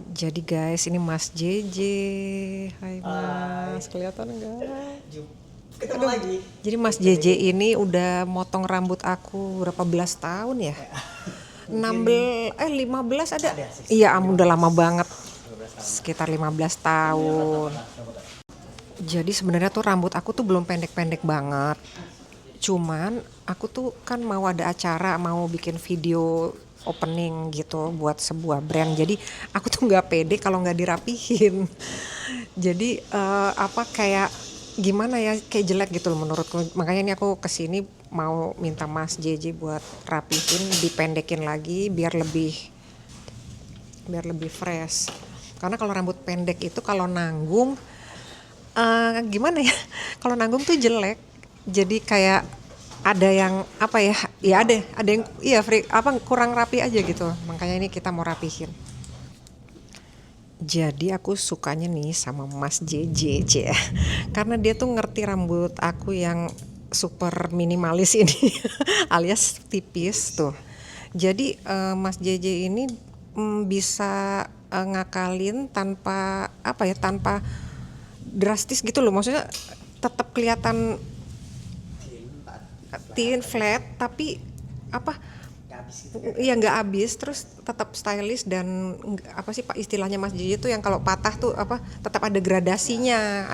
Jadi guys, ini Mas JJ. Hai Hai, Mas, kelihatan enggak? ketemu Aduh, lagi. jadi Mas JJ ini udah motong rambut aku berapa belas tahun ya? Mungkin 15 ada? ada sih Iya, sekitar udah lama 15 banget. 15 tahun. Sekitar 15 Ini yang rata tahun. pernah coba. Jadi sebenarnya tuh rambut aku tuh belum pendek-pendek banget. Cuman aku tuh kan mau ada acara, mau bikin video opening gitu buat sebuah brand. Jadi aku tuh nggak pede kalau nggak dirapihin. Jadi apa kayak gimana ya, kayak jelek gitu loh menurutku. Makanya ini aku kesini mau minta Mas JJ buat rapihin, dipendekin lagi biar lebih fresh. Karena kalau rambut pendek itu kalau nanggung gimana ya? Kalau nanggung tuh jelek. Jadi kayak ada yang apa ya? Ya ada yang iya free apa kurang rapi aja gitu. Makanya ini kita mau rapihin. Jadi aku sukanya nih sama Mas JJ ya. Karena dia tuh ngerti rambut aku yang super minimalis ini alias tipis tuh. Jadi Mas JJ ini bisa ngakalin tanpa apa ya, tanpa drastis gitu loh. Maksudnya tetap kelihatan thin flat tapi apa Nggak habis gitu kan? iya nggak habis, terus tetap stylish dan apa sih Pak istilahnya Mas Jiji itu yang kalau patah tuh apa tetap ada gradasinya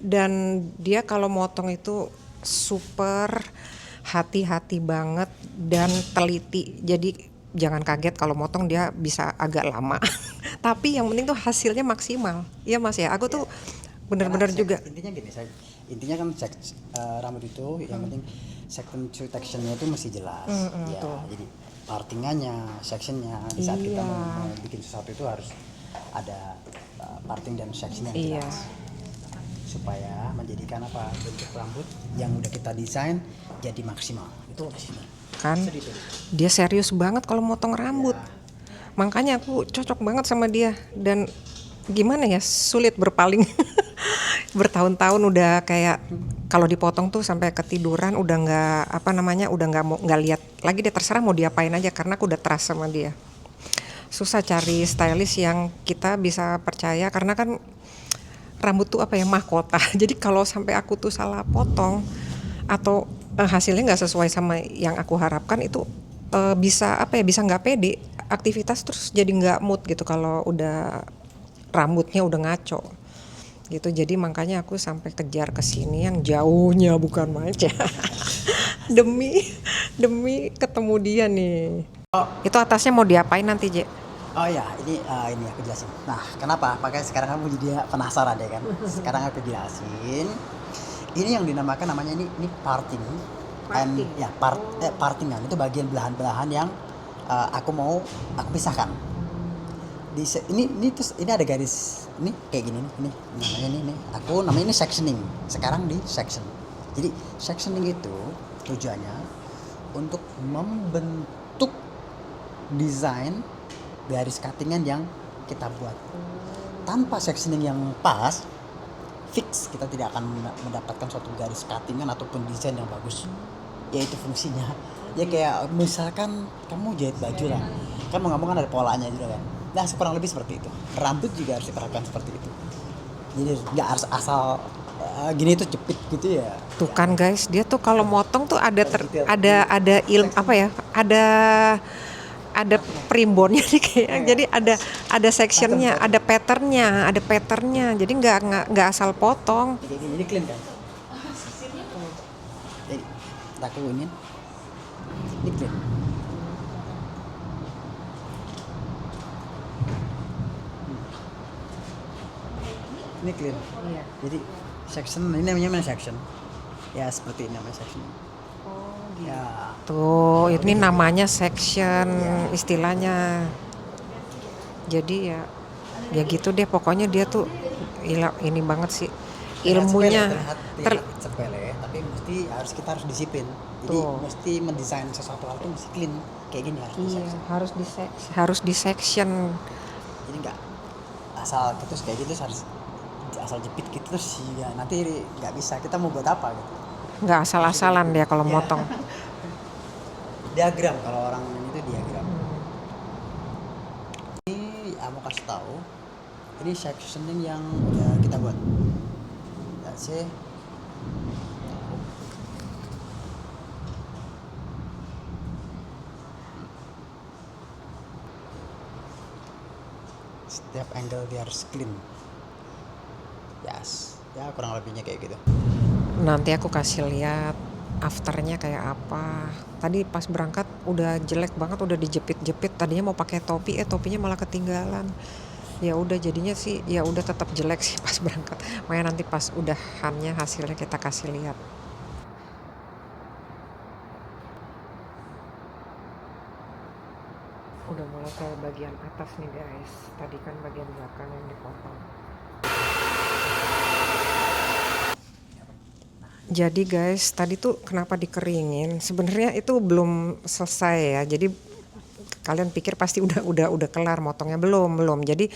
dan dia kalau motong itu super hati-hati banget dan teliti, jadi jangan kaget kalau motong dia bisa agak lama tapi yang penting tuh hasilnya maksimal ya Mas ya. Aku tuh Karena bener-bener juga intinya gini, intinya kan rambut itu yang penting section to sectionnya itu mesti jelas. Ya, tuh. jadi partingannya, sectionnya di saat kita Iya. mau bikin sesuatu itu harus ada parting dan section yang Iya. jelas supaya menjadikan apa bentuk rambut yang udah kita desain jadi maksimal. Itu sih. Kan dia serius banget kalau motong rambut. Makanya aku cocok banget sama dia dan gimana ya, sulit berpaling. Bertahun-tahun udah kayak kalau dipotong tuh sampai ketiduran udah nggak apa namanya, udah nggak lihat lagi, dia terserah mau diapain aja karena aku udah trust sama dia. Susah cari stylist yang kita bisa percaya karena kan rambut tuh apa ya, mahkota. Jadi kalau sampai aku tuh salah potong atau hasilnya nggak sesuai sama yang aku harapkan itu bisa apa ya, bisa nggak pede aktivitas, terus jadi nggak mood gitu kalau udah rambutnya udah ngaco gitu. Jadi makanya aku sampai kejar ke sini yang jauhnya bukan main demi demi ketemu dia nih. Itu atasnya mau diapain nanti, Je? Oh ya, ini aku jelasin. Nah, kenapa? Makanya sekarang kamu jadi penasaran ya kan? Sekarang aku jelasin. Ini yang dinamakan namanya ini parting. And Parting. ya partingan itu bagian belahan-belahan yang aku pisahkan. Ini terus ini ada garis ini kayak gini nih. Ini namanya ini. Aku namanya ini sectioning. Sekarang di section. Jadi sectioning itu tujuannya untuk membentuk desain garis cuttingan yang kita buat. Tanpa sectioning yang pas, fix kita tidak akan mendapatkan suatu garis cuttingan ataupun desain yang bagus. Yaitu fungsinya. Ya kayak misalkan kamu jahit baju lah, kan mau ngomong kan ada polanya juga kan. Nah kurang lebih seperti itu. Rambut juga harus diperhatikan seperti itu. Jadi nggak harus asal gini tuh jepit gitu ya. Tuh kan guys, dia tuh kalau motong tuh ada ilmu apa ya? Ada primbonnya nih kayak. Jadi ada sectionnya, ada patternnya. Jadi nggak asal potong. Jadi clean kan. Jadi aku ini clean. Ini clean. Iya. Jadi section ini namanya section. Ya seperti ini namanya section. Ya. Tuh, ini namanya section istilahnya. Jadi ya gitu deh, pokoknya dia tuh ini banget sih ilmunya. Terlihat sepele, tapi kita harus disiplin. Jadi Tuh. mesti mendesain sesuatu hal itu mesti clean kayak gini harus Iya, section. harus di section. Jadi nggak asal terus kayak gitu harus asal jepit gitu terus ya nanti nggak bisa, kita mau buat apa gitu. Nggak asal-asalan dia kalau motong. Diagram, kalau orang itu diagram. mau kasih tahu, ini sectioning yang udah kita buat. Let's see. Setiap angle dia harus clean. Yes, ya kurang lebihnya kayak gitu. Nanti aku kasih lihat afternya kayak apa. Tadi pas berangkat udah jelek banget, udah dijepit-jepit. Tadinya mau pakai topi, topinya malah ketinggalan. Ya udah jadinya sih, ya udah tetap jelek sih pas berangkat. Makanya nanti pas udahannya hasilnya kita kasih lihat. Udah mulai ke bagian atas nih guys. Tadi kan bagian belakang yang dipotong. Jadi guys, tadi tuh kenapa dikeringin? Sebenarnya itu belum selesai ya. Jadi kalian pikir pasti udah kelar motongnya, belum. Jadi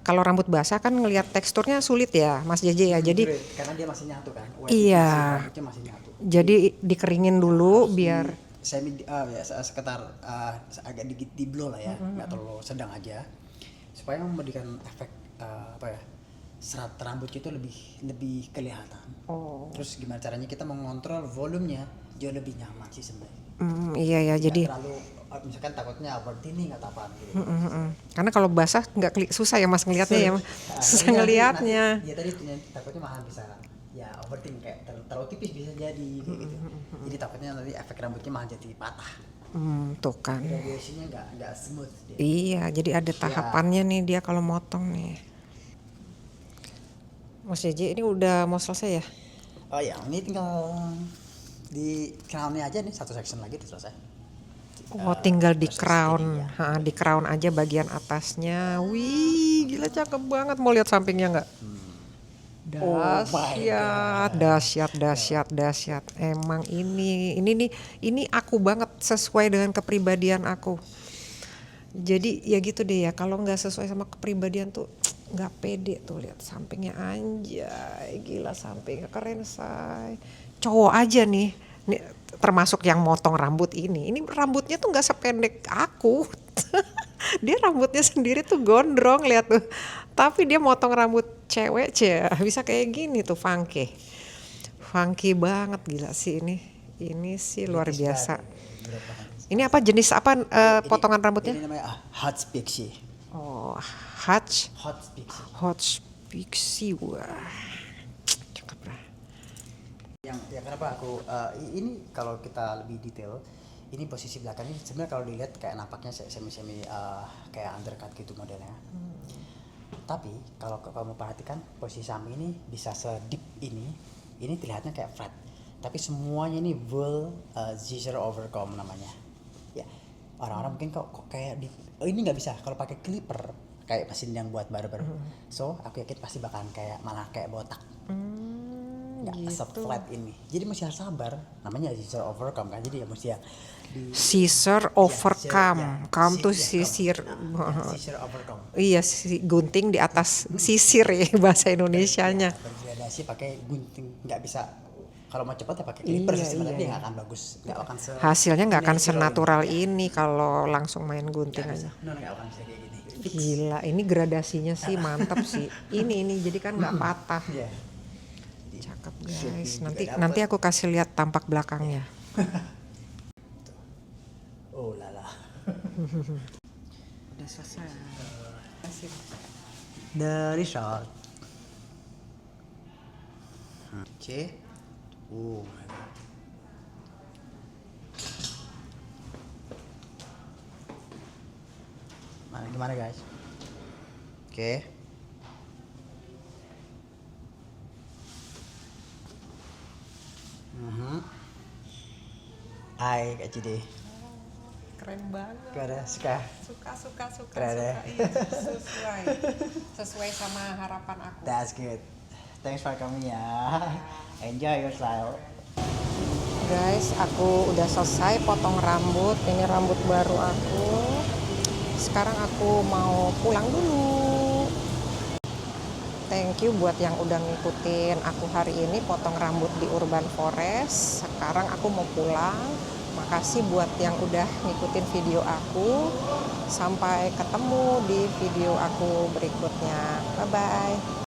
kalau rambut basah kan ngelihat teksturnya sulit ya, Mas JJ ya. Jadi karena dia masih nyatu kan. iya. Rambutnya masih nyatu. Jadi dikeringin dulu biar Ya sekitar agak dikit di blow lah ya, nggak terlalu sedang aja, supaya memberikan efek apa ya, serat rambutnya itu lebih kelihatan. Oh. Terus gimana caranya kita mengontrol volumenya jauh lebih nyaman sih sebenarnya. Iya ya. Nggak Jadi terlalu misalkan takutnya overthinning atau apa gitu. karena kalau basah nggak susah ya Mas ngelihatnya ya. Susah ngelihatnya. Ya tadi takutnya malah bisa ya overthink, kayak terlalu tipis bisa jadi kayak gitu. Jadi takutnya nanti efek rambutnya malah jadi patah. Tuh kan. Gradasinya nggak smooth dia. Iya, jadi ada tahapannya nih dia kalau motong nih. Mas JJ ini udah mau selesai ya? Oh ya, ini tinggal di crown-nya aja nih, satu section lagi udah selesai. Oh, tinggal di proses crown. ininya. Di crown aja bagian atasnya. Wih, gila cakep banget. Mau lihat sampingnya nggak? Dahsyat. Emang ini aku banget sesuai dengan kepribadian aku. Jadi ya gitu deh ya. Kalau nggak sesuai sama kepribadian tuh nggak pede tuh, lihat sampingnya, anjay, gila sampingnya keren say. Cowok aja nih termasuk yang motong rambut ini rambutnya tuh nggak sependek aku. Dia rambutnya sendiri tuh gondrong, lihat tuh. Tapi dia motong rambut cewek bisa kayak gini tuh, funky banget, gila sih ini sih luar biasa. Ini apa jenis apa potongan rambutnya? Ini namanya hot pixie. Oh, hot pixie. Wah, cakep lah. Yang ya kenapa aku ini kalau kita lebih detail, ini posisi belakang ini sebenarnya kalau dilihat kayak nampaknya semi kayak undercut gitu modelnya. Tapi kalau kamu perhatikan posisi samping ini bisa sedip ini terlihatnya kayak flat. Tapi semuanya ini full scissor overcomb namanya. Ya, orang-orang mungkin kok kayak ini nggak bisa kalau pakai clipper kayak mesin yang buat barber. So aku yakin pasti bakalan malah kayak botak. Nggak gitu. Flat ini. Jadi mesti harus sabar. Namanya scissor overcomb kan. Jadi ya mesti ya scissor overcome. Come tuh sisir. Scissor overcomb. Iya, gunting di atas sisir ya bahasa Indonesianya. Bergradasi pakai gunting, nggak bisa. Kalau mau cepat ya pakai clipper sebenarnya dia nggak akan bagus, nggak akan hasilnya nggak akan senatural ini kalau langsung main gunting aja. Nggak akan bisa kayak gini. Gila, ini gradasinya sih mantap sih. Ini jadi kan nggak patah. Cakep guys. Nanti aku kasih lihat tampak belakangnya. Oh lala. Udah selesai. Kasih. The result. C. Oh my god. Gimana guys? Oke. Hai Kak Cide. Keren banget. Gimana suka? Suka. Keren ya? Iya, sesuai sama harapan aku. That's good. Thanks for coming ya. Enjoy your style. Guys, aku udah selesai potong rambut. Ini rambut baru aku. Sekarang aku mau pulang dulu. Thank you buat yang udah ngikutin aku hari ini potong rambut di Urban Forest. Sekarang aku mau pulang. Makasih buat yang udah ngikutin video aku. Sampai ketemu di video aku berikutnya. Bye-bye.